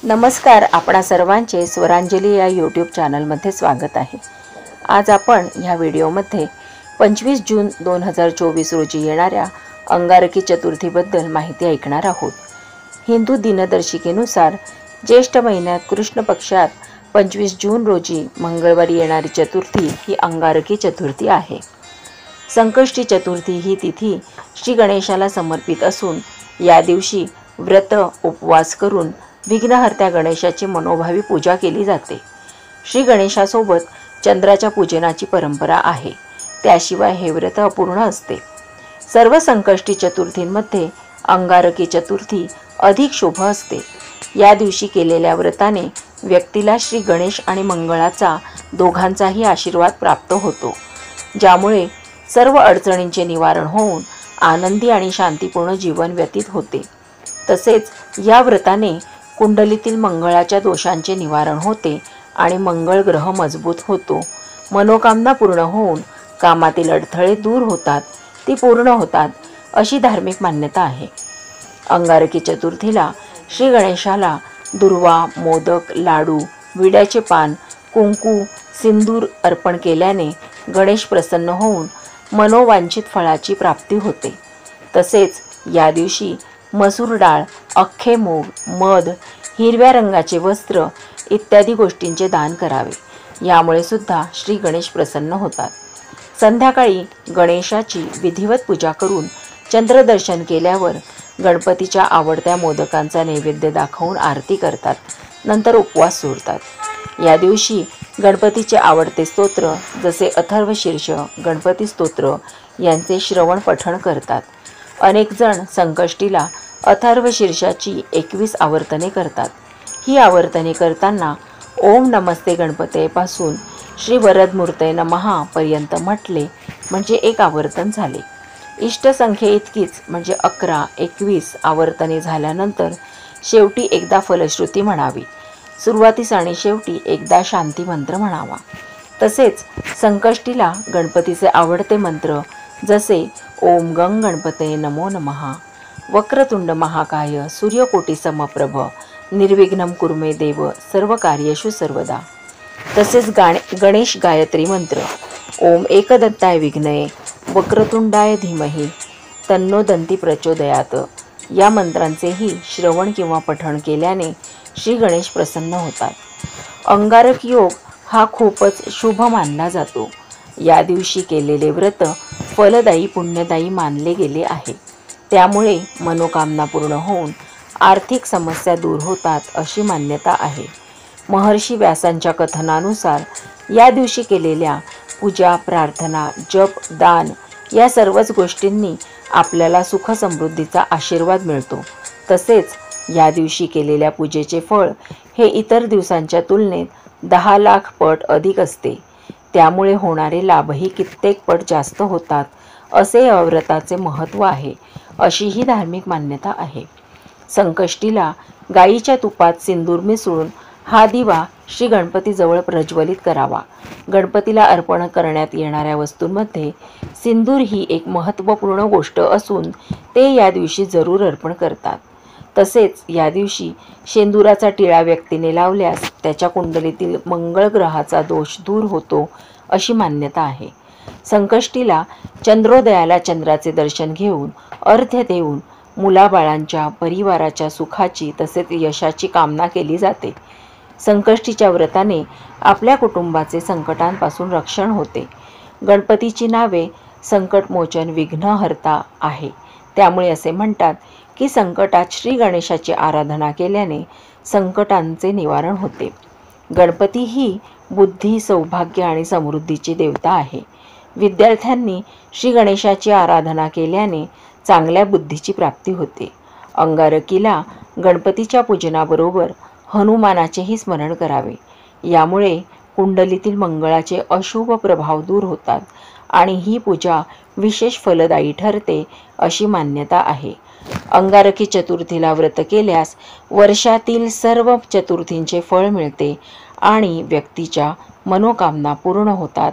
नमस्कार, आपणा सर्वांचे स्वरांजली या यूट्यूब चॅनलमध्ये स्वागत आहे। आज आपण ह्या व्हिडिओमध्ये 25 जून 2024 रोजी येणाऱ्या अंगारकी चतुर्थीबद्दल माहिती ऐकणार आहोत। हिंदू दिनदर्शिकेनुसार ज्येष्ठ महिन्यात कृष्ण पक्षात 25 जून रोजी मंगळवारी येणारी चतुर्थी ही अंगारकी चतुर्थी आहे। संकष्टी चतुर्थी ही तिथी श्री गणेशाला समर्पित असून या दिवशी व्रत उपवास करून विघ्नहर्त्या गणेशाची मनोभावी पूजा केली जाते। श्री गणेशासोबत चंद्राच्या पूजनाची परंपरा आहे, त्याशिवाय हे व्रत अपूर्ण असते। सर्व संकष्टी चतुर्थींमध्ये अंगारकी चतुर्थी अधिक शुभ असते। या दिवशी केलेल्या व्रताने व्यक्तीला श्री गणेश आणि मंगळाचा दोघांचाही आशीर्वाद प्राप्त होतो, ज्यामुळे सर्व अडचणींचे निवारण होऊन आनंदी आणि शांतीपूर्ण जीवन व्यतीत होते। तसेच या व्रताने कुंडलीतील मंगळाच्या दोषांचे निवारण होते आणि मंगळ ग्रह मजबूत होतो। मनोकामना पूर्ण होऊन कामातील अडथळे दूर होतात, ती पूर्ण होतात अशी धार्मिक मान्यता आहे। अंगारकी चतुर्थीला श्री गणेशाला दुर्वा, मोदक, लाडू, विड्याचे पान, कुंकू, सिंदूर अर्पण केल्याने गणेश प्रसन्न होऊन मनोवांछित फळाची प्राप्ती होते। तसेच या दिवशी मसूर डाळ, अख्खे मूग, मध, हिरव्या रंगाचे वस्त्र इत्यादी गोष्टींचे दान करावे, यामुळे सुद्धा श्री गणेश प्रसन्न होतात। संध्याकाळी गणेशाची विधिवत पूजा करून चंद्रदर्शन केल्यावर गणपतीच्या आवडत्या मोदकांचा नैवेद्य दाखवून आरती करतात, नंतर उपवास सोडतात। या दिवशी गणपतीचे आवडते स्तोत्र जसे अथर्वशीर्ष, गणपती स्तोत्र यांचे श्रवण पठण करतात। अनेक जण संकष्टीला अथर्वशीर्षाची 21 आवर्तने करतात। ही आवर्तने करताना ओम नमस्ते गणपते पासून श्री वरदमूर्तये नमः पर्यंत म्हटले म्हणजे एक आवर्तन झाले। इष्ट संख्ये इतकीच म्हणजे 11, 21 आवर्तने झाल्यानंतर शेवटी एकदा फलश्रुती म्हणावी। सुरुवातीस आणि शेवटी एकदा शांती मंत्र म्हणावा। तसेच संकष्टीला गणपतीचे आवडते मंत्र जसे ओम गंग गणपतये नमो नमः, वक्रतुंड महाकाय सूर्यकोटी समप्रभ, निर्विघ्नं कुरु देव सर्व कार्येषु सर्वदा। तसेच गणेश गायत्री मंत्र ओम एकदंताय विघ्नये वक्रतुंडाय धीमहि तन्नो दंती प्रचोदयात या मंत्रांचेही श्रवण किंवा पठण केल्याने श्री गणेश प्रसन्न होतात। अंगारक योग हा खूपच शुभ मानला जातो। या दिवशी केलेले व्रत फलदायी पुण्यदायी मानले गेले आहे, त्यामुळे मनोकामना पूर्ण होऊन आर्थिक समस्या दूर होतात अशी मान्यता आहे। महर्षी व्यासांच्या कथनानुसार या दिवशी केलेल्या पूजा, प्रार्थना, जप, दान या सर्वच गोष्टींनी आपल्याला सुख समृद्धीचा आशीर्वाद मिळतो। तसेच या दिवशी केलेल्या पूजेचे फळ हे इतर दिवसांच्या तुलनेत 10 लाख पट अधिक असते, त्यामुळे होणारे लाभही कित्येक पट जास्त होतात असे या व्रताचे महत्त्व आहे, अशी ही धार्मिक मान्यता आहे। संकष्टीला गाईच्या तुपात सिंदूर मिसळून हा दिवा श्री गणपतीजवळ प्रज्वलित करावा। गणपतीला अर्पण करण्यात येणाऱ्या वस्तूंमध्ये सिंदूर ही एक महत्त्वपूर्ण गोष्ट असून ते या दिवशी जरूर अर्पण करतात। तसेच या दिवशी शेंदुराचा टिळा व्यक्तीने लावल्यास त्याच्या कुंडलीतील मंगळ ग्रहाचा दोष दूर होतो अशी मान्यता आहे। संकष्टीला चंद्रोदयाला चंद्राचे दर्शन घेऊन अर्घ्य देऊन मुलाबाळांच्या परिवाराच्या सुखाची तसेच यशाची कामना केली जाते। संकष्टीच्या व्रताने आपल्या कुटुंबाचे संकटांपासून रक्षण होते। गणपतीची नावे संकटमोचन विघ्नहर्ता आहे, त्यामुळे असे म्हणतात की संकटात श्री गणेशाची आराधना केल्याने संकटांचे निवारण होते। गणपती ही बुद्धी, सौभाग्य आणि समृद्धीची देवता आहे। विद्यार्थ्यांनी श्री गणेशाची आराधना केल्याने चांगल्या बुद्धीची प्राप्ती होते। अंगारकीला गणपतीच्या पूजनाबरोबर हनुमानाचेही स्मरण करावे, यामुळे कुंडलीतील मंगळाचे अशुभ प्रभाव दूर होतात आणि ही पूजा विशेष फलदायी ठरते अशी मान्यता आहे। अंगारकी चतुर्थीला व्रत केल्यास वर्षातील सर्व चतुर्थींचे फळ मिळते आणि व्यक्तीच्या मनोकामना पूर्ण होतात